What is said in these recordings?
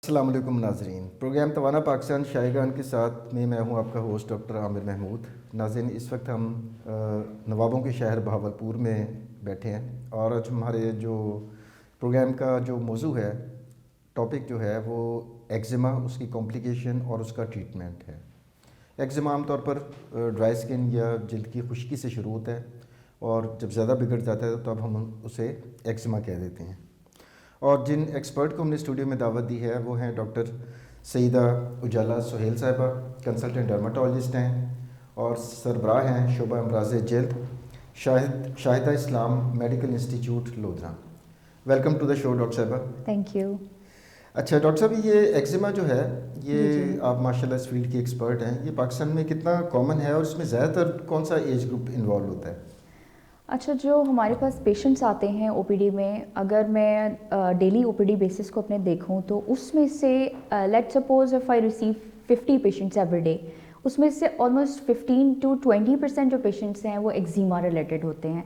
السلام علیکم ناظرین، پروگرام توانا پاکستان شائقان کے ساتھ میں ہوں آپ کا ہوسٹ ڈاکٹر عامر محمود۔ ناظرین، اس وقت ہم نوابوں کے شہر بہاولپور میں بیٹھے ہیں اور آج ہمارے جو پروگرام کا جو موضوع ہے، ٹاپک جو ہے وہ ایگزیما، اس کی کمپلیکیشن اور اس کا ٹریٹمنٹ ہے۔ ایگزیما عام طور پر ڈرائی اسکن یا جلد کی خشکی سے شروع ہوتا ہے اور جب زیادہ بگڑ جاتا ہے تو اب ہم اسے ایگزیما کہہ دیتے ہیں۔ اور جن ایکسپرٹ کو ہم نے اسٹوڈیو میں دعوت دی ہے وہ ہیں ڈاکٹر سیدہ اجالا سہیل صاحبہ، کنسلٹنٹ ڈرماٹولوجسٹ ہیں اور سربراہ ہیں شعبہ امراض جلد، Shahida Islam medical institute Lodhran. Welcome to the show doctor صاحبہ۔ Thank you. اچھا ڈاکٹر صاحب، یہ ایگزیما جو ہے یہ آپ ماشاء اللہ اس فیلڈ کی ایکسپرٹ ہیں، یہ پاکستان میں کتنا کامن ہے اور اس میں زیادہ تر کون سا ایج گروپ انوالو ہوتا ہے؟ اچھا، جو ہمارے پاس پیشنٹس آتے ہیں او پی ڈی میں، اگر میں ڈیلی او پی ڈی بیسس کو اپنے دیکھوں تو اس میں سے let suppose if I receive 50 patients every day, اس میں سے آلموسٹ 15 to 20% جو پیشنٹس ہیں وہ ایگزیما ریلیٹڈ ہوتے ہیں۔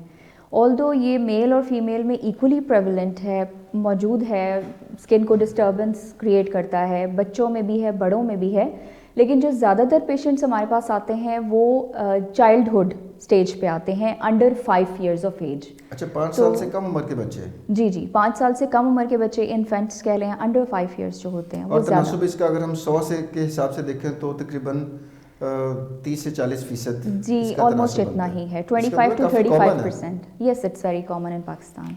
آلدو یہ میل اور فیمیل میں ایکولی پریولنٹ ہے، موجود ہے، اسکن کو ڈسٹربنس کریٹ کرتا ہے، بچوں میں بھی ہے، بڑوں میں بھی ہے، لیکن جو زیادہ تر پیشنٹس ہمارے پاس آتے ہیں وہ چائلڈہڈ اسٹیج پہ آتے ہیں، انڈر 5 ایئرز آف ایج۔ اچھا، 5 سال سے کم عمر کے بچے؟ جی 5 سال سے کم عمر کے بچے، انفینٹس کہہ لیں، انڈر 5 ایئرس جو ہوتے ہیں وہ اور زیادہ۔ تناسب اس کا اگر ہم 100 سے کے حساب سے دیکھیں تو تقریباً 30 سے 40%۔ جی آلموسٹ اتنا ہی ہے، 25 to 35%۔ Yes, it's very common in Pakistan.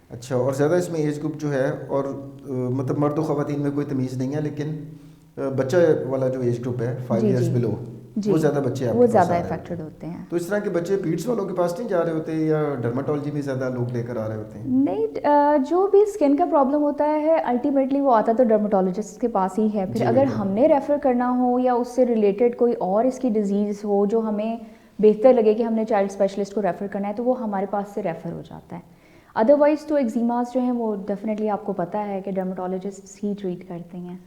اچھا، اور زیادہ اس میں ایج گروپ جو ہے اور مطلب مرد و خواتین میں کوئی تمیز نہیں ہے، لیکن بچہ والا جو ایج گروپ ہے 5 ایئرس بلو، وہ زیادہ بچے وہ زیادہ افیکٹڈ ہوتے ہیں۔ تو اس طرح کے بچے پیڈس والوں کے پاس نہیں جا رہے ہوتے یا ڈرماٹولوجی میں زیادہ لوگ لے کر آ رہے ہوتے ہیں؟ نہیں، جو بھی اسکن کا پرابلم ہوتا ہے الٹیمیٹلی وہ آتا تو ڈرماٹولوجسٹ کے پاس ہی ہے۔ پھر اگر ہم نے ریفر کرنا ہو یا اس سے ریلیٹڈ کوئی اور اس کی ڈیزیز ہو جو ہمیں بہتر لگے کہ ہم نے چائلڈ اسپیشلسٹ کو ریفر کرنا ہے تو وہ ہمارے پاس سے ریفر ہو جاتا ہے۔ ادروائز تو ایگزیماز جو ہیں وہ ڈیفینیٹلی آپ کو پتہ ہے کہ ڈرماٹولوجسٹ ہی ٹریٹ کرتے ہیں۔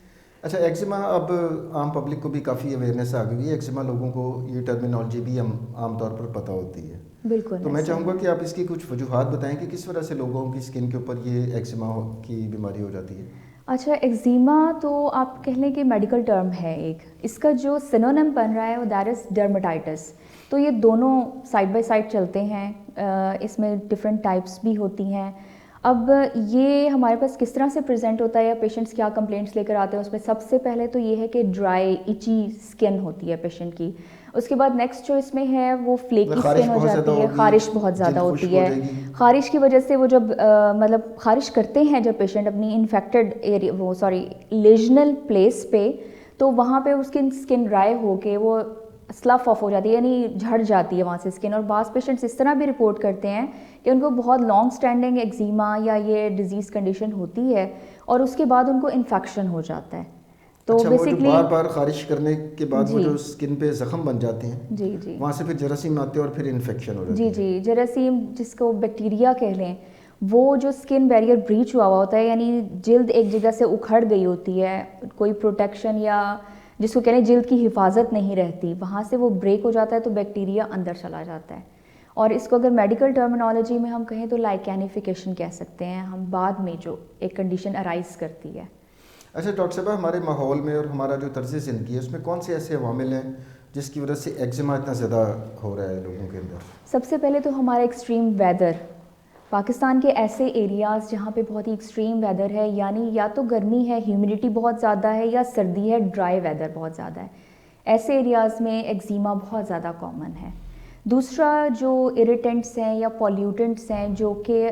اچھا، ایگزیما اب عام پبلک کو بھی کافی اویئرنیس آ گئی ہے، ایگزیما لوگوں کو یہ ٹرمینالوجی بھی عام طور پر پتہ ہوتی ہے۔ بالکل، تو میں چاہوں گا کہ آپ اس کی کچھ وجوہات بتائیں کہ کس وجہ سے لوگوں کی اسکن کے اوپر یہ ایگزیما کی بیماری ہو جاتی ہے۔ اچھا، ایگزیما تو آپ کہہ لیں کہ میڈیکل ٹرم ہے ایک، اس کا جو سینونیم بن رہا ہے وہ دیٹ از ڈرماٹائٹس۔ تو یہ دونوں سائڈ بائی سائڈ چلتے ہیں، اس میں ڈفرینٹ ٹائپس بھی ہوتی ہیں۔ اب یہ ہمارے پاس کس طرح سے پریزنٹ ہوتا ہے یا پیشنٹس کیا کمپلینٹس لے کر آتے ہیں، اس میں سب سے پہلے تو یہ ہے کہ ڈرائی ایچی اسکن ہوتی ہے پیشنٹ کی۔ اس کے بعد نیکسٹ جو اس میں ہے وہ فلیکی اسکن ہو جاتی ہے، خارش بہت زیادہ ہوتی ہے۔ خارش کی وجہ سے وہ جب مطلب خارش کرتے ہیں جب پیشنٹ اپنی انفیکٹڈ لیژنل پلیس پہ، تو وہاں پہ اس کی اسکن ڈرائی ہو کے وہ سلف آف ہو جاتی ہے، یعنی جھڑ جاتی ہے وہاں سے اسکن۔ اور بعض پیشنٹس اس طرح بھی رپورٹ کرتے ہیں کہ ان کو بہت لانگ اسٹینڈنگ ایگزیما یا یہ ڈیزیز کنڈیشن ہوتی ہے اور اس کے بعد ان کو انفیکشن ہو جاتا ہے۔ تو بیسکلی بار بار خارش کرنے کے بعد وہ جو اسکن پہ زخم بن جاتے ہیں، وہاں سے پھر جراثیم آتے ہیں اور پھر انفیکشن ہو جاتی ہے۔ جی جراثیم جس کو بیکٹیریا کہہ لیں، وہ جو اسکن بیریئر بریچ ہوا ہوتا ہے، یعنی جلد ایک جگہ سے اکھڑ گئی ہوتی ہے، کوئی پروٹیکشن یا جس کو کہہ لیں جلد کی حفاظت نہیں رہتی، وہاں سے وہ بریک ہو جاتا ہے تو بیکٹیریا اندر چلا جاتا ہے۔ اور اس کو اگر میڈیکل ٹرمینالوجی میں ہم کہیں تو لائکینیفیکیشن کہہ سکتے ہیں ہم، بعد میں جو ایک کنڈیشن ارائز کرتی ہے۔ اچھا ڈاکٹر صاحبہ، ہمارے ماحول میں اور ہمارا جو طرز زندگی ہے اس میں کون سے ایسے عوامل ہیں جس کی وجہ سے ایگزیما اتنا زیادہ ہو رہا ہے لوگوں کے اندر؟ سب سے پہلے تو ہمارا ایکسٹریم ویدر، پاکستان کے ایسے ایریاز جہاں پہ بہت ہی ایکسٹریم ویدر ہے، یعنی یا تو گرمی ہے، ہیومیڈیٹی بہت زیادہ ہے، یا سردی ہے، ڈرائی ویدر بہت زیادہ ہے، ایسے ایریاز میں ایگزیما بہت زیادہ کامن ہے۔ دوسرا جو اریٹنٹس ہیں یا پولیوٹنٹس ہیں جو کہ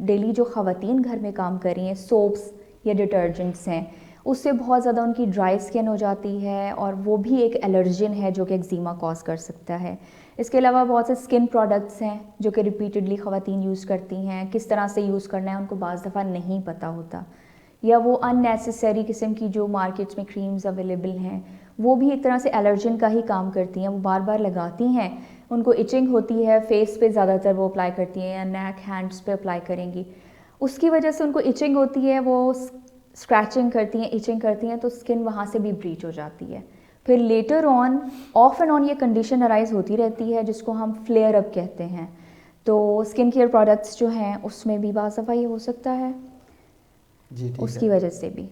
ڈیلی جو خواتین گھر میں کام کر رہی ہیں، سوپس یا ڈٹرجنٹس ہیں، اس سے بہت زیادہ ان کی ڈرائی اسکن ہو جاتی ہے اور وہ بھی ایک الرجن ہے جو کہ ایگزیما کاز کر سکتا ہے۔ اس کے علاوہ بہت سے اسکن پروڈکٹس ہیں جو کہ ریپیٹڈلی خواتین یوز کرتی ہیں، کس طرح سے یوز کرنا ہے ان کو بعض دفعہ نہیں پتہ ہوتا، یا وہ ان نیسیسری قسم کی جو مارکیٹس میں کریمز اویلیبل ہیں وہ بھی ایک طرح سے الرجن کا ہی کام کرتی ہیں، وہ بار بار لگاتی ہیں، ان کو ایچنگ ہوتی ہے، فیس پہ زیادہ تر وہ اپلائی کرتی ہیں یا نیک ہینڈس پہ اپلائی کریں گی، اس کی وجہ سے ان کو ایچنگ ہوتی ہے، وہ اسکریچنگ کرتی ہیں، ایچنگ کرتی ہیں، تو اسکن وہاں سے بھی بریچ ہو جاتی ہے۔ پھر later on of and on یہ کنڈیشن ارائز ہوتی رہتی ہے جس کو ہم فلیئر اپ کہتے ہیں، تو اسکن کیئر پروڈکٹس جو ہیں اس میں بھی بعض دفعہ یہ ہو سکتا ہے، جی ٹھیک اس کی وجہ سے بھی۔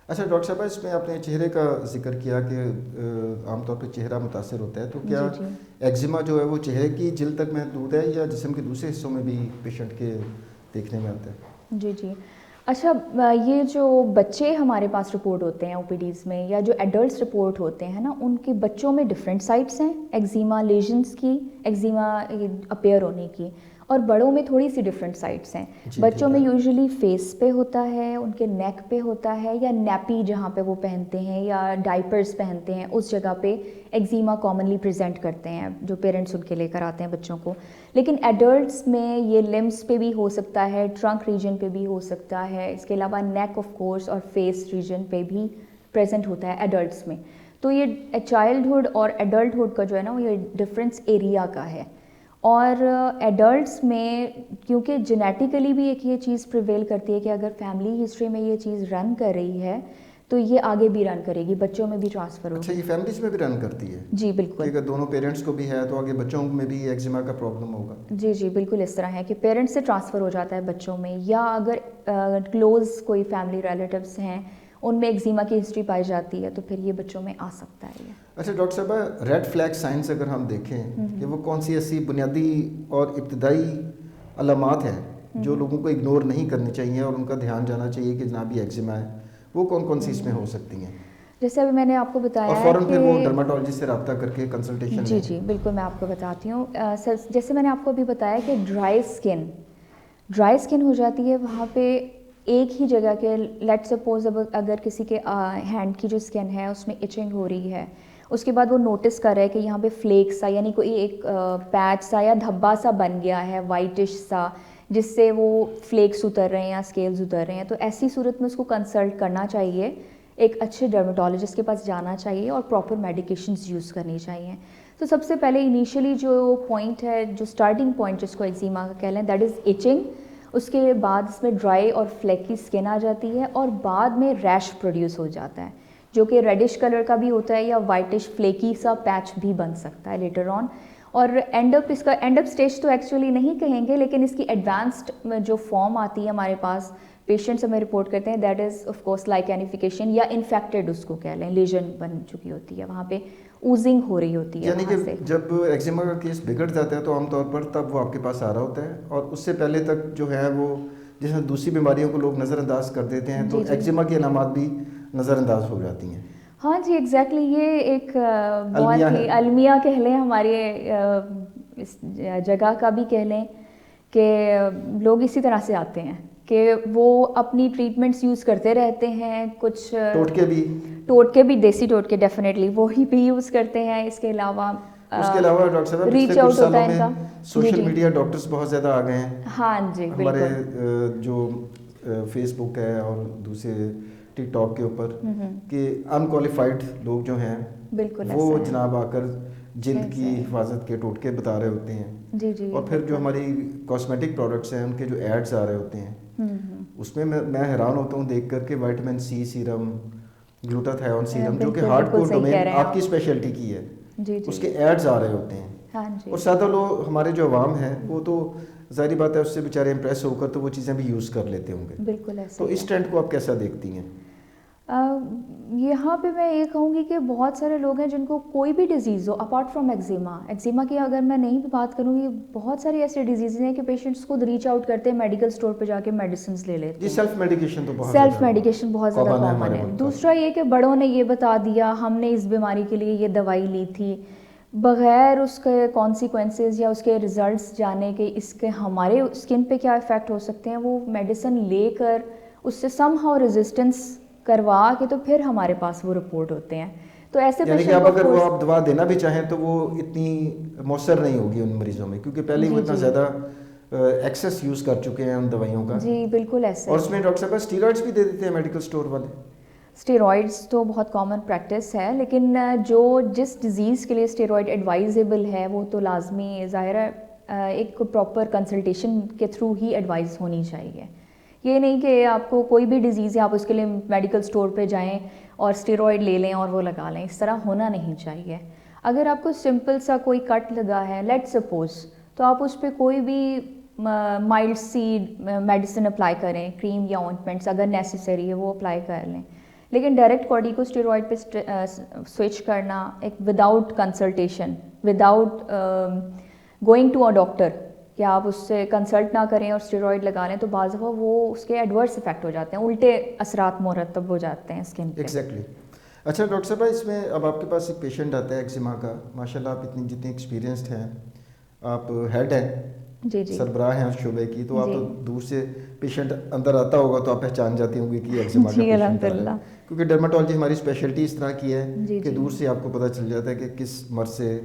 اچھا ڈاکٹر صاحبہ، اس میں آپ نے چہرے کا ذکر کیا کہ عام طور پہ چہرہ متاثر ہوتا ہے، تو کیا ایگزیما جو ہے وہ چہرے کی جلد تک محدود ہے یا جسم کے دوسرے حصوں میں بھی پیشنٹ کے دیکھنے میں آتا ہے؟ جی اچھا، یہ جو بچے ہمارے پاس رپورٹ ہوتے ہیں او پی ڈیز میں یا جو ایڈلٹس رپورٹ ہوتے ہیں نا، ان کے بچوں میں ڈفرینٹ سائٹس ہیں ایگزیما لیجنز کی، ایگزیما اپیئر ہونے کی، اور بڑوں میں تھوڑی سی ڈفرینٹ سائٹس ہیں. بچوں میں یوزلی فیس پہ ہوتا ہے، ان کے نیک پہ ہوتا ہے، یا نیپی جہاں پہ وہ پہنتے ہیں یا ڈائپرز پہنتے ہیں اس جگہ پہ ایگزیما کامنلی پریزنٹ کرتے ہیں جو پیرنٹس ان کے لے کر آتے ہیں بچوں کو. لیکن ایڈلٹس میں یہ لمبس پہ بھی ہو سکتا ہے، ٹرنک ریجن پہ بھی ہو سکتا ہے، اس کے علاوہ نیک آف کورس اور فیس ریجن پہ بھی پریزنٹ ہوتا ہے ایڈلٹس میں. تو یہ چائلڈہڈ اور ایڈلٹہڈ کا جو ہے نا، یہ ڈفرینس ایریا کا ہے. اور ایڈلٹس میں کیونکہ جینیٹیکلی بھی ایک یہ چیز پریویل کرتی ہے کہ اگر فیملی ہسٹری میں یہ چیز رن کر رہی ہے تو یہ آگے بھی رن کرے گی، بچوں میں بھی ٹرانسفر ہوگی. اچھا، یہ فیملیز میں بھی رن کرتی ہے؟ جی بالکل. اگر دونوں پیرنٹس کو بھی ہے تو آگے بچوں میں بھی ایگزیما کا پرابلم ہوگا؟ جی بالکل اس طرح ہے کہ پیرنٹس سے ٹرانسفر ہو جاتا ہے بچوں میں، یا اگر کلوز کوئی فیملی ریلیٹیوس ہیں ان میں ایگزیما کی ہسٹری پائی جاتی ہے تو پھر یہ بچوں میں آ سکتا ہے. اچھا ڈاکٹر صاحبہ، ریڈ فلیگ سائنس اگر ہم دیکھیں کہ وہ کون سی ایسی بنیادی اور ابتدائی علامات ہیں جو لوگوں کو اگنور نہیں کرنی چاہیے اور ان کا دھیان جانا چاہیے کہ جناب یہ ایگزیما ہے، وہ کون کون سی اس میں ہو سکتی ہیں؟ جیسے ابھی میں نے آپ کو بتایا اور فوراً پھر وہ ڈرماٹولوجسٹ سے رابطہ کر کے کنسلٹیشن. جی بالکل میں آپ کو بتاتی ہوں. جیسے میں نے آپ کو ابھی بتایا کہ ڈرائی اسکن ہو جاتی ہے وہاں پہ ایک ہی جگہ کے، لیٹ سپوز اگر کسی کے ہینڈ کی جو اسکن ہے اس میں ایچنگ ہو رہی ہے، اس کے بعد وہ نوٹس کر رہا ہے کہ یہاں پہ فلیکس سا، یعنی کوئی ایک پیچ سا یا دھبا سا بن گیا ہے وائٹش سا، جس سے وہ فلیکس اتر رہے ہیں یا اسکیلز اتر رہے ہیں، تو ایسی صورت میں اس کو کنسلٹ کرنا چاہیے، ایک اچھے ڈرمیٹولوجسٹ کے پاس جانا چاہیے اور پراپر میڈیکیشنز یوز کرنی چاہیے. تو سب سے پہلے انیشلی جو پوائنٹ ہے، جو اسٹارٹنگ پوائنٹ جس کو ایگزیما کا کہہ لیں، دیٹ از ایچنگ. اس کے بعد اس میں ڈرائی اور فلیکی اسکن آ جاتی ہے، اور بعد میں ریش پروڈیوس ہو جاتا ہے جو کہ ریڈش کلر کا بھی ہوتا ہے یا وائٹش فلیکی سا پیچ بھی بن سکتا ہے لیٹر آن. اور اس کا اینڈ اپ اسٹیج تو ایکچولی نہیں کہیں گے، لیکن اس کی ایڈوانسڈ جو فارم آتی ہے ہمارے پاس، پیشنٹس ہمیں رپورٹ کرتے ہیں، دیٹ از آف کورس لائکینیفیکیشن یا انفیکٹڈ اس کو کہہ لیں، لیژن بن چکی ہوتی ہے، وہاں پہ اوزنگ ہو رہی ہوتی ہے. یعنی کہ جب ایگزیما کا کیس بگڑ جاتا ہے تو عام طور پر تب وہ آپ کے پاس آ رہا ہوتا ہے، اور اس سے پہلے تک جو ہے وہ جیسے دوسری بیماریوں کو لوگ نظر انداز کر دیتے ہیں، تو ایگزیما کی علامات بھی نظر انداز ہو جاتی ہیں. ہاں جی ایگزیکٹلی، یہ ایک بہت ہی المیہ کہہ لیں، ہمارے اس جگہ کا بھی کہہ لیں کہ لوگ اسی طرح سے آتے ہیں کہ وہ اپنی ٹریٹمنٹس یوز کرتے رہتے ہیں، کچھ ٹوٹکے بھی دیسی ٹوٹکے ڈیفینیٹلی وہی بھی یوز کرتے ہیں. اس کے علاوہ ڈاکٹر صاحب ریچ آؤٹ ہوتا ہے ان کا. سوشل میڈیا ڈاکٹرز بہت زیادہ آ گئے ہیں. ہاں جی ہمارے جو فیس بک ہے اور دوسرے ٹک ٹاک کے اوپر کہ انکوالیفائڈ لوگ جو ہیں وہ جناب آ کر جلد کی حفاظت کے ٹوٹکے بتا رہے ہوتے ہیں. اور پھر جو ہماری کاسمیٹک پروڈکٹس ہیں ان کے جو ایڈز آ رہے ہوتے ہیں اس میں میں حیران ہوتا ہوں دیکھ کر کہ وائٹامن سی سیرم، گلوٹاتھیون سیرم، جو کہ ہارڈ کور ڈومین آپ کی اسپیشلٹی کی ہے، اس کے ایڈز آ رہے ہوتے ہیں. اور سادہ لوگ، ہمارے جو عوام ہیں، وہ تو ظاہری بات ہے اس سے بیچارے امپریس ہو کر تو وہ چیزیں بھی یوز کر لیتے ہوں گے. بالکل ایسا. تو اس ٹرینڈ کو آپ کیسا دیکھتی ہیں؟ یہاں پہ میں یہ کہوں گی کہ بہت سارے لوگ ہیں جن کو کوئی بھی disease who apart from eczema کی اگر میں نہیں بھی بات کروں گی، بہت ساری ایسے ڈیزیز ہیں کہ پیشنٹس خود ریچ آؤٹ کرتے ہیں، میڈیکل اسٹور پہ جا کے میڈیسنز لے لیتے ہیں. سیلف میڈیکیشن بہت زیادہ کامن ہے. دوسرا یہ کہ بڑوں نے یہ بتا دیا ہم نے اس بیماری کے لیے یہ دوائی لی تھی، بغیر اس کے کانسیکوینسز یا اس کے ریزلٹس جانے کے اس کے ہمارے اسکن پہ کیا افیکٹ ہو سکتے ہیں، وہ میڈیسن لے کر اس سے سم ہاؤ ریزسٹنس کروا کے تو پھر ہمارے پاس وہ رپورٹ ہوتے ہیں. تو ایسے یعنی کہ اب اگر وہ آپ دوا دینا بھی چاہیں تو وہ اتنی مؤثر نہیں ہوگی ان مریضوں میں، کیونکہ پہلے وہ اتنا زیادہ ایکسیس یوز کر چکے ہیں ان دوائیوں کا. جی بالکل ایسے. اور اس میں ڈاکٹر صاحب اسٹیرائڈس بھی دے دیتے ہیں میڈیکل اسٹور والے. اسٹیرائڈس تو بہت کامن پریکٹس ہے، لیکن جو جس ڈیزیز کے لیے اسٹیرائڈ ایڈوائزیبل ہے وہ تو لازمی ظاہر ہے ایک پراپر کنسلٹیشن کے تھرو ہی ایڈوائز ہونی چاہیے. یہ نہیں کہ آپ کو کوئی بھی ڈیزیز ہے آپ اس کے لیے میڈیکل اسٹور پہ جائیں اور اسٹیرائڈ لے لیں اور وہ لگا لیں، اس طرح ہونا نہیں چاہیے. اگر آپ کو سمپل سا کوئی کٹ لگا ہے لیٹ سپوز، تو آپ اس پہ کوئی بھی مائلڈ سی میڈیسن اپلائی کریں، کریم یا آئنٹمنٹس اگر نیسیسری ہے وہ اپلائی کر لیں. لیکن ڈائریکٹ کورٹیکوسٹیرائڈ پہ سوئچ کرنا ایک without consultation, without going to a doctor, کہ آپ اس سے کنسلٹ نہ کریں اور اسٹیرائڈ لگا لیں، تو بعض دفعہ وہ اس کے ایڈورس افیکٹ ہو جاتے ہیں، الٹے اثرات مرتب ہو جاتے ہیں اسکن پہ. ایگزیکٹلی. اچھا ڈاکٹر صاحبہ، اس میں اب آپ کے پاس ایک پیشنٹ آتا ہے ایکزیما کا، ماشاء اللہ آپ جتنی ایکسپیرینسڈ ہیں، آپ ہیڈ ہیں، جی جی سربراہ ہیں اس شعبے کی، تو آپ جی تو دور سے پیشنٹ اندر آتا ہوگا تو آپ پہچان جاتی ہوں گی کہ ایکزیما کا جی پیشنٹ الحمد آ رہا للہ. ہے، کیونکہ ڈرماٹولوجی ہماری اسپیشلٹی اس طرح کی ہے جی کہ جی دور سے آپ کو پتہ چل جاتا ہے کہ کس مرض سے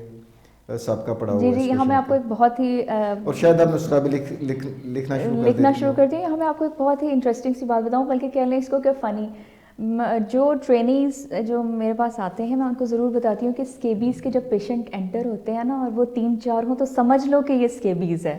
سابقہ پڑا ہوا جی ہے جی. اس یہاں میں پیشنٹ آپ کو کا. ایک بہت ہی اور شاید آپ نسخہ بھی لکھنا شروع کر دیں. ہمیں آپ کو ایک بہت ہی انٹرسٹنگ سی بات بتاؤں، بلکہ کہہ لیں اس کو کہ فنی. جو ٹرینیز جو میرے پاس آتے ہیں، میں ان کو ضرور بتاتی ہوں کہ اسکیبیز کے جب پیشنٹ انٹر ہوتے ہیں نا، اور وہ 3-4 ہوں، تو سمجھ لو کہ یہ اسکیبیز ہے.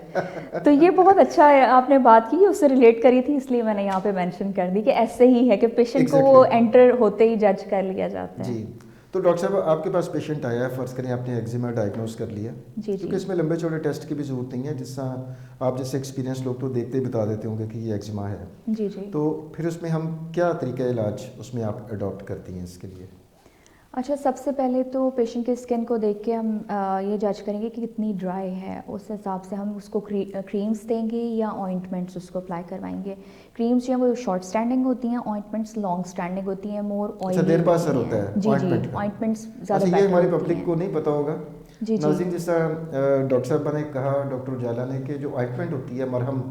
تو یہ بہت اچھا ہے، آپ نے بات کی، اس سے ریلیٹ کری تھی، اس لیے میں نے یہاں پہ مینشن کر دی کہ ایسے ہی ہے کہ پیشنٹ کو وہ انٹر ہوتے ہی جج کر لیا جاتا ہے. جی. تو ڈاکٹر صاحب آپ کے پاس پیشنٹ آیا ہے، فرض کریں آپ نے ایکزیما ڈائگنوز کر لیا، جی کیونکہ اس میں لمبے چوڑے ٹیسٹ کی بھی ضرورت نہیں ہے، جس طرح آپ جیسے ایکسپیرینس لوگ تو دیکھتے ہی بتا دیتے ہوں گے کہ یہ ایکزیما ہے. جی جی. تو پھر اس میں ہم کیا طریقہ علاج اس میں آپ اڈاپٹ کرتی ہیں اس کے لیے؟ اچھا، سب سے پہلے تو پیشنٹ کے اسکن کو دیکھ کے ہم یہ جج کریں گے کہ کتنی ڈرائی ہے، اس حساب سے ہم اس کو کریمز دیں گے یا آئنٹمنٹس اس کو اپلائی کروائیں گے. کریمز جو ہیں وہ شارٹ اسٹینڈنگ ہوتی ہیں، آئنٹمنٹس لانگ اسٹینڈنگ ہوتی ہیں، مور آئلی. دیر پا اثر ہوتا ہے جی جی. آئنٹمنٹس زیادہ یہ بیٹر ہماری ہوتی پبلک ہیں. کو نہیں پتہ ہوگا. جی جی. ناظرین، جس طرح ڈاکٹر صاحب نے کہا، ڈاکٹر اجالا نے، کہ جو آئنٹمنٹ ہوتی ہے مرہم،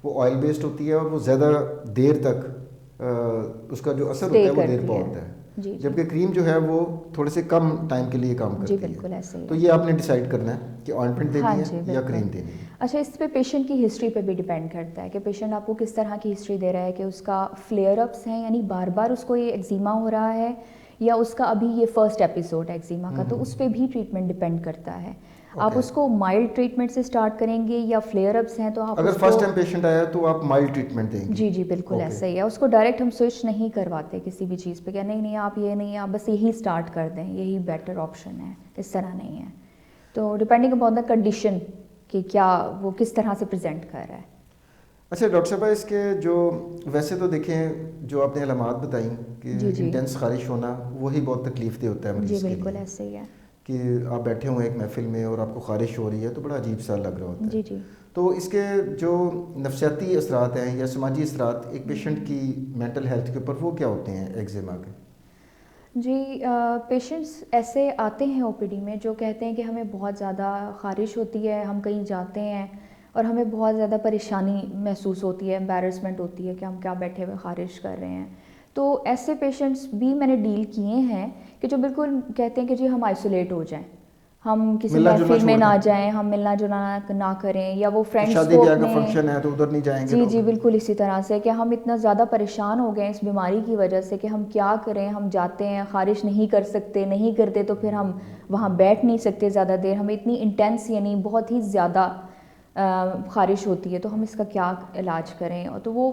وہ آئل بیسڈ ہوتی ہے اور وہ زیادہ دیر تک اس کا جو اثر ہوتا ہے وہ دیر پا ہوتا ہے. جی. جبکہ کریم جو ہے وہ تھوڑے سے کم ٹائم کے لیے کام کرتی ہے. جی بالکل ایسے ہی. تو یہ آپ نے ڈیسائیڈ کرنا ہے کہ آئنٹمنٹ دینی ہے یا کریم دینی ہے. اچھا، اس پہ پیشنٹ کی ہسٹری پہ بھی ڈیپینڈ کرتا ہے کہ پیشنٹ آپ کو کس طرح کی ہسٹری دے رہا ہے، کہ اس کا فلیئر اپس ہیں، یعنی بار بار اس کو یہ ایکزیما ہو رہا ہے، یا اس کا ابھی یہ فرسٹ ایپیسوڈ ہے ایکزیما کا. تو اس پہ بھی ٹریٹمنٹ ڈیپینڈ کرتا ہے. آپ اس کو مائلڈ ٹریٹمنٹ سے اسٹارٹ کریں گے، یا فلیئر اپس ہیں تو آپ اگر فرسٹ ٹائم پیشنٹ آیا تو آپ مائلڈ ٹریٹمنٹ دیں گے. جی جی بالکل ایسا ہی ہے. اس کو ڈائریکٹ ہم سوئچ نہیں کرواتے کسی بھی چیز پہ کہ نہیں آپ یہ نہیں، آپ بس یہی اسٹارٹ کر دیں، یہی بیٹر آپشن ہے. اس طرح نہیں ہے. تو ڈپینڈنگ اپون دا کنڈیشن کہ کیا وہ کس طرح سے پریزنٹ کر رہا ہے. اچھا ڈاکٹر صاحبہ، اس کے جو ویسے تو دیکھیں جو آپ نے علامات بتائیں کہ انٹینس خارش ہونا، وہی بہت تکلیف دہ ہوتا ہے مریض کے لیے. جی بالکل ایسے ہی ہے کہ آپ بیٹھے ہوئے ایک محفل میں اور آپ کو خارش ہو رہی ہے تو بڑا عجیب سا لگ رہا ہوتا ہے. جی جی. تو اس کے جو نفسیاتی اثرات ہیں یا سماجی اثرات ایک پیشنٹ کی مینٹل ہیلتھ کے اوپر، وہ کیا ہوتے ہیں ایکزیما کے؟ جی، پیشنٹس ایسے آتے ہیں او پی ڈی میں جو کہتے ہیں کہ ہمیں بہت زیادہ خارش ہوتی ہے، ہم کہیں جاتے ہیں اور ہمیں بہت زیادہ پریشانی محسوس ہوتی ہے، امبیرسمنٹ ہوتی ہے کہ ہم کیا بیٹھے ہوئے خارش کر رہے ہیں. تو ایسے پیشنٹس بھی میں نے ڈیل کیے ہیں کہ جو بالکل کہتے ہیں کہ جی ہم آئسولیٹ ہو جائیں، ہم کسی محفل میں نہ جائیں، ہم ملنا جلنا نہ کریں، یا وہ فرینڈس شادی کو بیاہ کا فنکشن ہے تو ادھر نہیں جائیں گے. جی جی بالکل اسی طرح سے کہ ہم اتنا زیادہ پریشان ہو گئے اس بیماری کی وجہ سے کہ ہم کیا کریں، ہم جاتے ہیں خارش نہیں کر سکتے، نہیں کرتے تو پھر ہم وہاں بیٹھ نہیں سکتے زیادہ دیر، ہمیں اتنی انٹینس یعنی بہت ہی زیادہ خارش ہوتی ہے، تو ہم اس کا کیا علاج کریں. اور تو وہ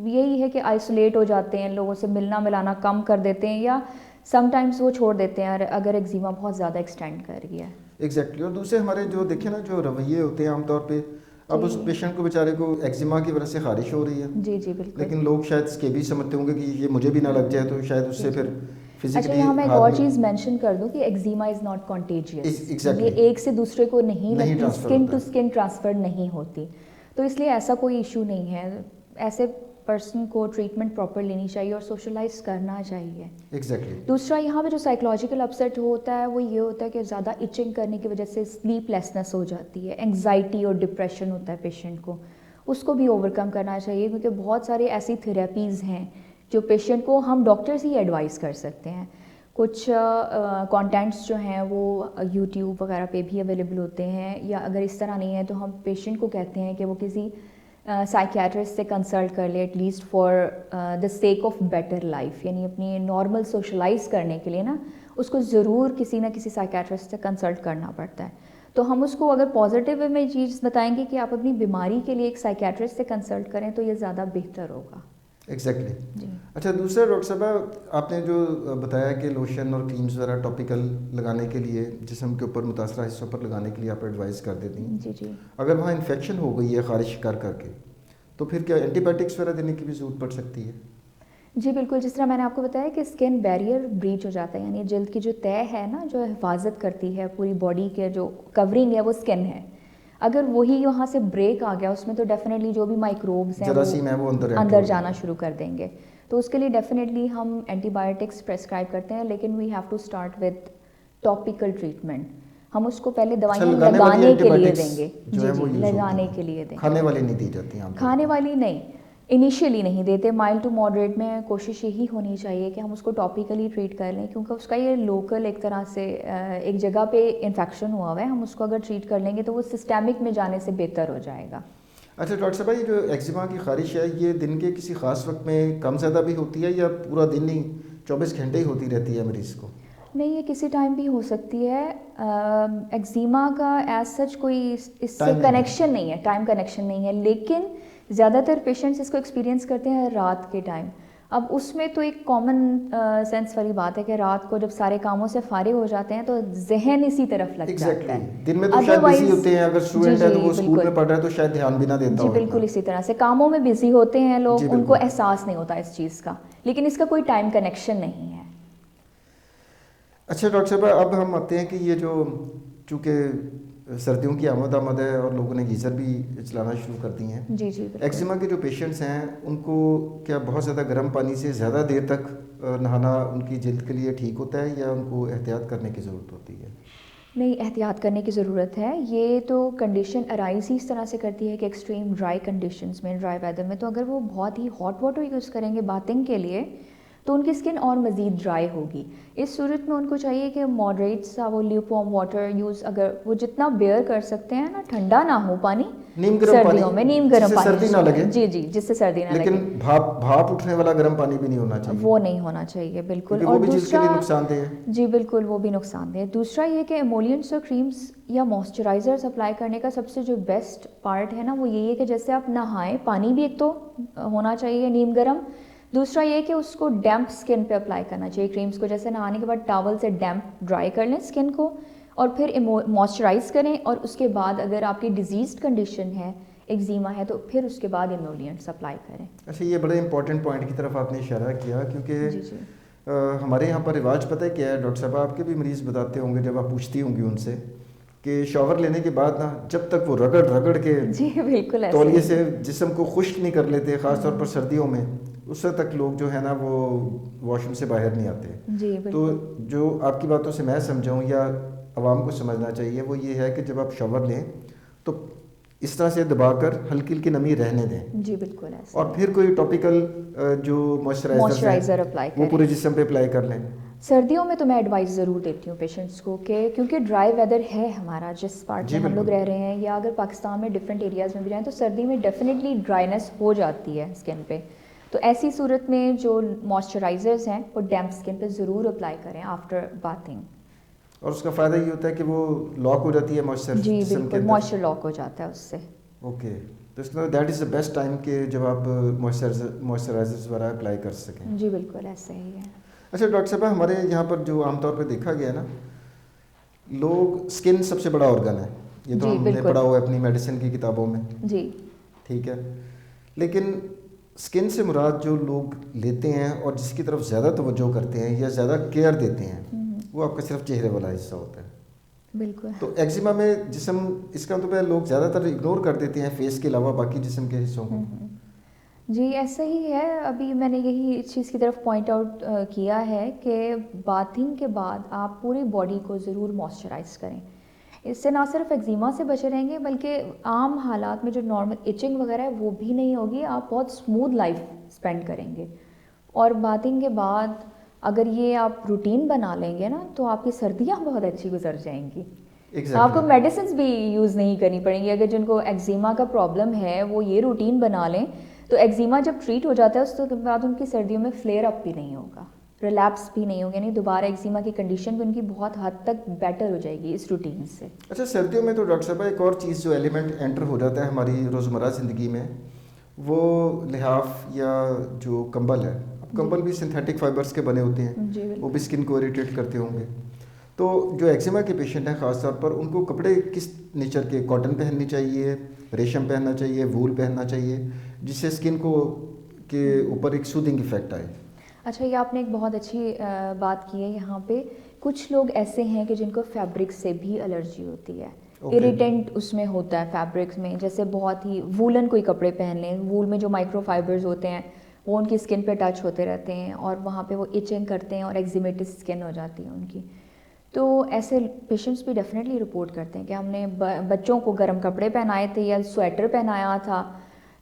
یہی ہے کہ آئسولیٹ ہو جاتے ہیں، لوگوں سے ملنا ملانا کم کر دیتے ہیں، یا سم ٹائمز وہ چھوڑ دیتے ہیں اگر ایکزیما بہت زیادہ ایکسٹینڈ کر گیا ہے. ایگزیکٹلی. اور دوسرے ہمارے جو دیکھیں نا جو رویے ہوتے ہیں عام طور پہ، اب اس پیشنٹ کو بیچارے کو ایکزیما کی وجہ سے خارش ہو رہی ہے. جی جی بالکل. لیکن لوگ شاید اسکیبی سمجھتے ہوں گے کہ یہ مجھے بھی نہ لگ جائے، تو شاید اس سے پھر فزیکلی. اچھا، یہاں میں ایک اور چیز مینشن کر دوں کہ ایکزیما از ناٹ کنٹیجیس. یہ ایک سے دوسرے کو نہیں لگتی، اسکن ٹو اسکن ٹرانسفر نہیں ہوتی، تو اس لیے ایسا کوئی ایشو نہیں ہے. ایسے پرسن کو ٹریٹمنٹ پراپر لینی چاہیے اور سوشلائز کرنا چاہیے. ایگزیکٹلی. دوسرا یہاں پہ جو سائیکولوجیکل اپسیٹ ہوتا ہے وہ یہ ہوتا ہے کہ زیادہ ایچنگ کرنے کی وجہ سے سلیپ لیسنس ہو جاتی ہے، انگزائٹی اور ڈپریشن ہوتا ہے پیشنٹ کو، اس کو بھی اوور کم کرنا چاہیے. کیونکہ بہت سارے ایسی تھراپیز ہیں جو پیشنٹ کو ہم ڈاکٹرز ہی ایڈوائز کر سکتے ہیں. کچھ کانٹینٹس جو ہیں وہ یوٹیوب وغیرہ پہ بھی اویلیبل ہوتے ہیں، یا اگر اس طرح نہیں ہے تو ہم پیشنٹ کو کہتے ہیں کہ وہ کسی سائیکیٹرسٹ سے کنسلٹ کر لے، at least for the sake of better life, یعنی اپنی نارمل سوشلائز کرنے کے لیے نا اس کو ضرور کسی نہ کسی سائیکیٹرسٹ سے کنسلٹ کرنا پڑتا ہے. تو ہم اس کو اگر پازیٹیو وے میں چیز بتائیں گے کہ آپ اپنی بیماری کے لیے ایک سائیکیٹرسٹ سے کنسلٹ کریں تو یہ زیادہ بہتر ہوگا. ایگزیکٹلی. جی. اچھا، دوسرا ڈاکٹر صاحبہ آپ نے جو بتایا کہ لوشن اور کریمز وغیرہ ٹاپیکل لگانے کے لیے جسم کے اوپر متاثرہ حصوں پر لگانے کے لیے آپ ایڈوائز کر دیتی ہیں. جی جی. اگر وہاں انفیکشن ہو گئی ہے خارش کر کے، تو پھر کیا اینٹی بایوٹکس وغیرہ دینے کی بھی ضرورت پڑ سکتی ہے؟ جی بالکل، جس طرح میں نے آپ کو بتایا کہ اسکن بیریئر بریچ ہو جاتا ہے، یعنی جلد کی جو طے ہے نا، جو حفاظت کرتی ہے پوری باڈی کے، جو کورنگ ہے وہ اسکن ہے، اگر وہی وہاں سے بریک آ گیا اس میں، تو ڈیفینیٹلی جو بھی مائکروبس ہیں جراثیم ہے وہ اندر جانا شروع کر دیں گے. تو اس کے لیے ڈیفینیٹلی ہم اینٹی بایوٹکس پرسکرائب کرتے ہیں، لیکن we have to start with topical treatment. ہم اس کو پہلے دوائیاں لگانے کے لیے دیں گے. جی جی، لگانے کے لیے دیں گے. کھانے والی نہیں دی جاتی ہیں؟ کھانے والی نہیں، انیشیلی نہیں دیتے. مائلڈ ٹو ماڈریٹ میں کوشش یہی ہونی چاہیے کہ ہم اس کو ٹاپیکلی ٹریٹ کر لیں، کیونکہ اس کا یہ لوکل ایک طرح سے ایک جگہ پہ انفیکشن ہوا ہوا ہے. ہم اس کو اگر ٹریٹ کر لیں گے تو وہ سسٹیمک میں جانے سے بہتر ہو جائے گا. اچھا ڈاکٹر صاحب، یہ جو ایگزیما کی خارش ہے یہ دن کے کسی خاص وقت میں کم زیادہ بھی ہوتی ہے یا پورا دن ہی 24 گھنٹے ہی ہوتی رہتی ہے مریض کو؟ نہیں، یہ کسی ٹائم بھی ہو سکتی ہے. ایگزیما کا ایز سچ کوئی اس سے کنیکشن نہیں ہے، ٹائم کنیکشن نہیں ہے، لیکن زیادہ تر پیشنٹس اس کو ایکسپیرینس کرتے ہیں رات کے ٹائم. اب اس میں تو ایک کامن سینس والی بات ہے کہ رات کو جب سارے کاموں سے فارغ ہو جاتے ہیں تو ذہن اسی طرف لگ جاتا ہے. دن میں تو شاید بزی ہوتے ہیں، اگر اسٹوڈنٹ ہے تو وہ اسکول میں پڑھ رہا ہے تو شاید دھیان بھی نہ دیتا. جی بالکل اسی طرح سے کاموں میں بزی ہوتے ہیں لوگ، ان کو احساس نہیں ہوتا اس چیز کا، لیکن اس کا کوئی ٹائم کنیکشن نہیں ہے. اچھا ڈاکٹر صاحب، اب ہم آتے ہیں کہ یہ جو چونکہ سردیوں کی آمد ہے اور لوگوں نے گیزر بھی چلانا شروع کر دی ہیں. جی جی. ایگزیما کے جو پیشنٹس ہیں ان کو کیا بہت زیادہ گرم پانی سے زیادہ دیر تک نہانا ان کی جلد کے لیے ٹھیک ہوتا ہے یا ان کو احتیاط کرنے کی ضرورت ہوتی ہے؟ نہیں، احتیاط کرنے کی ضرورت ہے. یہ تو کنڈیشن ارائز ہی اس طرح سے کرتی ہے کہ ایکسٹریم ڈرائی کنڈیشنز میں، ڈرائی ویدر میں، تو اگر وہ بہت ہی ہاٹ واٹر یوز کریں گے باتھنگ کے لیے تو ان کی اسکن اور مزید ڈرائی ہوگی. اس صورت میں ان کو چاہیے کہ ماڈریٹ سا وہ لیوپ وارم واٹر یوز، اگر وہ جتنا بیئر کر سکتے ہیں نا، ٹھنڈا نہ ہو پانی سردیوں میں، نیم گرم پانی سردی نہ لگے. جی جی، جس سے سردی نہ لگے. لیکن بھاپ اٹھنے والا گرم پانی بھی نہیں ہونا چاہیے. وہ نہیں ہونا چاہیے بالکل. اور دوسرا نقصان دہ ہے. جی بالکل، وہ بھی نقصان دہ ہے. دوسرا یہ کہ ایمولینٹس اور کریمز یا موئسچرائزرز اپلائی کرنے کا سب سے جو بیسٹ پارٹ ہے نا، وہ یہی ہے کہ جیسے آپ نہائیں، پانی بھی ایک تو ہونا چاہیے نیم گرم. دوسرا یہ کہ اس کو ڈیمپ اسکن پہ اپلائی کرنا چاہیے کریمز کو. جیسے نہانے کے بعد ٹاول سے ڈیمپ ڈرائی کر لیں اسکن کو اور پھر موئسچرائز کریں، اور اس کے بعد اگر آپ کی ڈیزیزڈ کنڈیشن ہے، ایگزیما ہے، تو پھر اس کے بعد ایمولینٹس اپلائی کریں. اچھا، یہ بڑے امپورٹنٹ پوائنٹ کی طرف آپ نے اشارہ کیا، کیونکہ ہمارے یہاں پر رواج پتہ ہے کیا ہے ڈاکٹر صاحب، آپ کے بھی مریض بتاتے ہوں گے جب آپ پوچھتی ہوں گی ان سے کہ شاور لینے کے بعد نا جب تک وہ رگڑ کے جی بالکل تولیے سے جسم کو خشک نہیں کر لیتے، خاص طور پر سردیوں میں، اس وقت تک لوگ جو ہے نا وہ واش روم سے باہر نہیں آتے. جی تو جو آپ کی باتوں سے میں سمجھاؤں یا عوام کو سمجھنا چاہیے وہ یہ ہے کہ جب آپ شاور لیں تو اس طرح سے دبا کر ہلکی ہلکی نمی رہنے دیں. جی بالکل ایسا. اور پھر کوئی ٹاپیکل جو موئسچرائزر اپلائی وہ پورے جسم پہ اپلائی کر لیں. سردیوں میں تو میں ایڈوائز ضرور دیتی ہوں پیشنٹس کو کہ کیونکہ ڈرائی ویدر ہے ہمارا جس پارٹ میں ہم لوگ رہ رہے ہیں، یا اگر پاکستان میں ڈفرینٹ ایریاز میں بھی رہیں تو سردی میں ڈیفینیٹلی ڈرائینس ہو جاتی ہے اسکن پہ. تو ایسی صورت میں جو موئسچرائزرز ہیں وہ ڈیمپ اسکن پہ ضرور اپلائی کریں آفٹر باتھنگ. اور اس کا فائدہ یہ ہوتا ہے کہ وہ لاک ہو جاتی ہے موئسچر. جی بالکل، موئسچر لاک ہو جاتا ہے اس سے. اوکے، تو اس کا that is the best time کہ جب آپ موئسچرائزرز وغیرہ اپلائی کر سکیں. جی بالکل ایسا ہی ہے. اچھا ڈاکٹر صاحب، ہمارے یہاں پر جو عام طور پہ دیکھا گیا ہے نا، لوگ اسکن سب سے بڑا آرگن ہے، یہ تو ہم نے پڑھا ہوا ہے اپنی میڈیسن کی کتابوں میں. جی ٹھیک ہے، لیکن اسکن سے مراد جو لوگ لیتے ہیں اور جس کی طرف زیادہ توجہ کرتے ہیں یا زیادہ کیئر دیتے ہیں وہ آپ کا صرف چہرے والا حصہ ہوتا ہے. بالکل. تو ایگزیما میں جسم اس کا تو لوگ زیادہ تر اگنور کر دیتے ہیں فیس کے علاوہ باقی جسم کے حصوں کو. جی ایسا ہی ہے. ابھی میں نے یہی اس چیز کی طرف پوائنٹ آؤٹ کیا ہے کہ باتھنگ کے بعد آپ پوری باڈی کو ضرور موئسچرائز کریں. اس سے نہ صرف ایگزیما سے بچے رہیں گے بلکہ عام حالات میں جو نارمل ایچنگ وغیرہ ہے وہ بھی نہیں ہوگی. آپ بہت اسموتھ لائف اسپینڈ کریں گے. اور باتھنگ کے بعد اگر یہ آپ روٹین بنا لیں گے نا تو آپ کی سردیاں بہت اچھی گزر جائیں گی. آپ کو میڈیسنز بھی یوز نہیں کرنی پڑیں گی. اگر جن کو ایگزیما کا پرابلم ہے وہ یہ روٹین بنا لیں تو ایگزیما جب ٹریٹ ہو جاتا ہے اس کے بعد ان کی سردیوں میں فلیئر اپ بھی نہیں ہوگا، ریلیپس بھی نہیں ہوگا، یعنی دوبارہ ایگزیما کی کنڈیشن بھی ان کی بہت حد تک بیٹر ہو جائے گی اس روٹین سے. اچھا، سردیوں میں تو ڈاکٹر صاحب ایک اور چیز جو ایلیمنٹ انٹر ہو جاتا ہے ہماری روزمرہ زندگی میں وہ لحاف یا جو کمبل ہے. اب کمبل بھی سنتھیٹک فائبرز کے بنے ہوتے ہیں، وہ بھی اسکن کو اریٹیٹ کرتے ہوں گے. تو جو ایگزیما کے پیشنٹ ہیں خاص طور پر ان کو کپڑے کس نیچر کے، کاٹن پہننی چاہیے، ریشم پہننا چاہیے، وول پہننا چاہیے، جس سے اسکن کو کے اوپر ایک سودنگ افیکٹ آئے؟ اچھا، یہ آپ نے ایک بہت اچھی بات کی ہے یہاں پہ. کچھ لوگ ایسے ہیں کہ جن کو فیبرک سے بھی الرجی ہوتی ہے, اریٹنٹ اس میں ہوتا ہے فیبرکس میں. جیسے بہت ہی وولن کوئی کپڑے پہن لیں, وول میں جو مائکرو فائبرز ہوتے ہیں وہ ان کی اسکن پہ ٹچ ہوتے رہتے ہیں اور وہاں پہ وہ ایچنگ کرتے ہیں اور ایگزیمیٹڈ اسکن ہو جاتی ہے ان کی. تو ایسے پیشنٹس بھی ڈیفینیٹلی رپورٹ کرتے ہیں کہ ہم نے بچوں کو گرم کپڑے پہنائے تھے یا سویٹر پہنایا تھا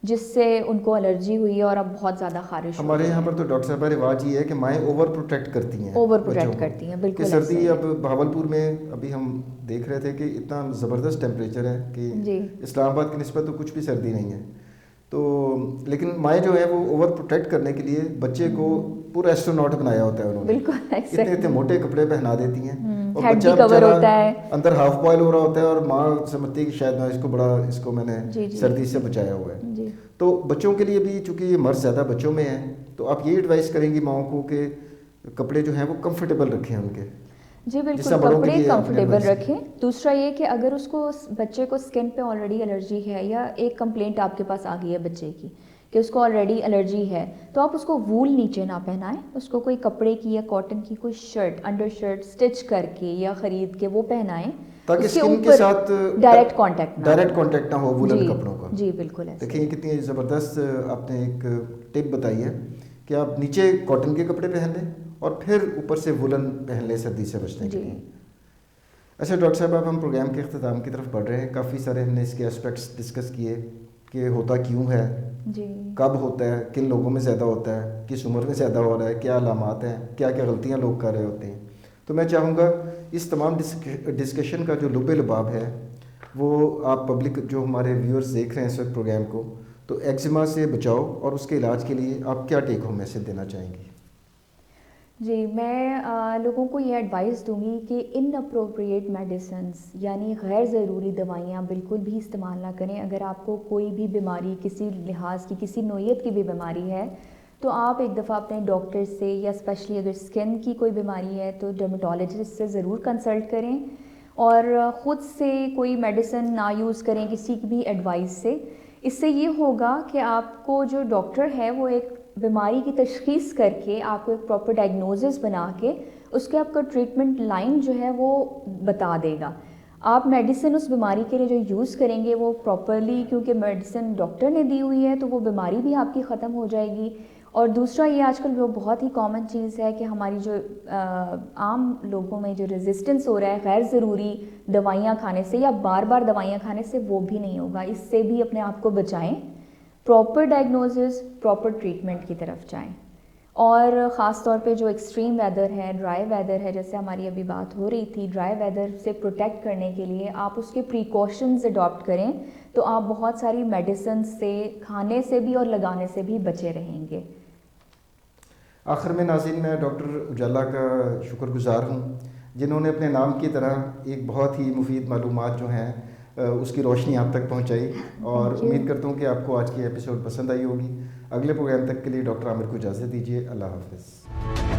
جس سے ان کو الرجی ہوئی اور اب بہت زیادہ خارش. ہمارے یہاں پر تو ڈاکٹر صاحب رواج یہ ہے کہ مائیں اوور پروٹیکٹ کرتی ہیں, اوور پروٹیکٹ کرتی ہیں, بالکل. کہ سردی اب بہاولپور میں ابھی ہم دیکھ رہے تھے کہ اتنا زبردست ٹیمپریچر ہے کہ اسلام آباد کی نسبت تو کچھ بھی سردی نہیں ہے. تو لیکن مائیں جو ہے وہ اوور پروٹیکٹ کرنے کے لیے بچے کو پورا ایسٹروناٹ بنایا ہوتا ہے انہوں نے, بالکل اتنے موٹے کپڑے پہنا دیتی ہیں اور ہیڈ بچہ بھی کور ہوتا ہے, اندر ہاف بوائل ہو رہا ہوتا ہے اور ماں سمجھتی ہے کہ شاید اس کو میں نے سردی سے بچایا ہوا ہے. تو بچوں کے لیے بھی چونکہ یہ مرض زیادہ بچوں میں ہے تو آپ یہ ایڈوائز کریں گی ماؤں کو کہ کپڑے جو ہیں وہ کمفرٹیبل رکھیں ان کے. جی بالکل, کپڑے کمفرٹیبل رکھیں. دوسرا یہ کہ اگر اس کو بچے کو اسکن پہ آلریڈی الرجی ہے یا ایک کمپلینٹ آپ کے پاس آ گئی ہے بچے کی کہ اس کو آلریڈی الرجی ہے, تو آپ اس کو وول نیچے نہ پہنائیں, اس کو کوئی کپڑے کی یا کاٹن کی کوئی شرٹ, انڈر شرٹ اسٹچ کر کے یا خرید کے وہ پہنائیں تاکہ اسکن کے ساتھ ڈائریکٹ کانٹیکٹ نہ ہو وولن کپڑوں کا. جی بالکل. دیکھیں کتنی زبردست آپ نے ایک ٹپ بتائی ہے کہ آپ نیچے کاٹن کے کپڑے پہن لیں اور پھر اوپر سے وولن پہن لیں سردی سے بچنے کے لیے. اچھا ڈاکٹر صاحب, اب ہم پروگرام کے اختتام کی طرف بڑھ رہے ہیں. کافی سارے ہم نے اس کے اسپیکٹس ڈسکس کیے کہ ہوتا کیوں ہے, کب ہوتا ہے, کن لوگوں میں زیادہ ہوتا ہے, کس عمر میں زیادہ ہو رہا ہے, کیا علامات ہیں, کیا کیا غلطیاں لوگ کر رہے ہوتے ہیں. تو میں چاہوں گا اس تمام ڈسکشن کا جو لب لباب ہے وہ آپ پبلک جو ہمارے ویورز دیکھ رہے ہیں اس وقت پروگرام کو, تو ایگزیما سے بچاؤ اور اس کے علاج کے لیے آپ کیا ٹیک ہوم میسج دینا چاہیں گی؟ جی, میں لوگوں کو یہ ایڈوائس دوں گی کہ ان اپروپریٹ میڈیسنز یعنی غیر ضروری دوائیاں بالکل بھی استعمال نہ کریں. اگر آپ کو کوئی بھی بیماری کسی لحاظ کی, کسی نوعیت کی بھی بیماری ہے تو آپ ایک دفعہ اپنے ڈاکٹر سے, یا اسپیشلی اگر اسکن کی کوئی بیماری ہے تو ڈرمیٹولوجسٹ سے ضرور کنسلٹ کریں اور خود سے کوئی میڈیسن نہ یوز کریں کسی بھی ایڈوائس سے. اس سے یہ ہوگا کہ آپ کو جو ڈاکٹر ہے وہ ایک بیماری کی تشخیص کر کے آپ کو ایک پراپر ڈائگنوزس بنا کے اس کے آپ کا ٹریٹمنٹ لائن جو ہے وہ بتا دے گا. آپ میڈیسن اس بیماری کے لیے جو یوز کریں گے وہ پراپرلی, کیونکہ میڈیسن ڈاکٹر نے دی ہوئی ہے تو وہ بیماری بھی آپ کی ختم ہو جائے گی. اور دوسرا یہ آج کل جو بہت ہی کامن چیز ہے کہ ہماری جو عام لوگوں میں جو ریزسٹنس ہو رہا ہے غیر ضروری دوائیاں کھانے سے یا بار بار دوائیاں کھانے سے, وہ بھی نہیں ہوگا. اس سے بھی اپنے آپ کو بچائیں, پراپر ڈائگنوزس, پراپر ٹریٹمنٹ کی طرف جائیں. اور خاص طور پہ جو ایکسٹریم ویدر ہے, ڈرائی ویدر ہے, جیسے ہماری ابھی بات ہو رہی تھی, ڈرائی ویدر سے پروٹیکٹ کرنے کے لیے آپ اس کے پریکاشنز اڈاپٹ کریں تو آپ بہت ساری میڈیسن سے, کھانے سے بھی اور لگانے سے بھی بچے رہیں گے. آخر میں ناظرین, میں ڈاکٹر اجالا کا شکر گزار ہوں جنہوں نے اپنے نام کی طرح ایک بہت ہی مفید معلومات جو ہیں اس کی روشنی آپ تک پہنچائی, اور امید کرتا ہوں کہ آپ کو آج کی ایپیسوڈ پسند آئی ہوگی. اگلے پروگرام تک کے لیے ڈاکٹر عامر کو اجازت دیجیے. اللہ حافظ.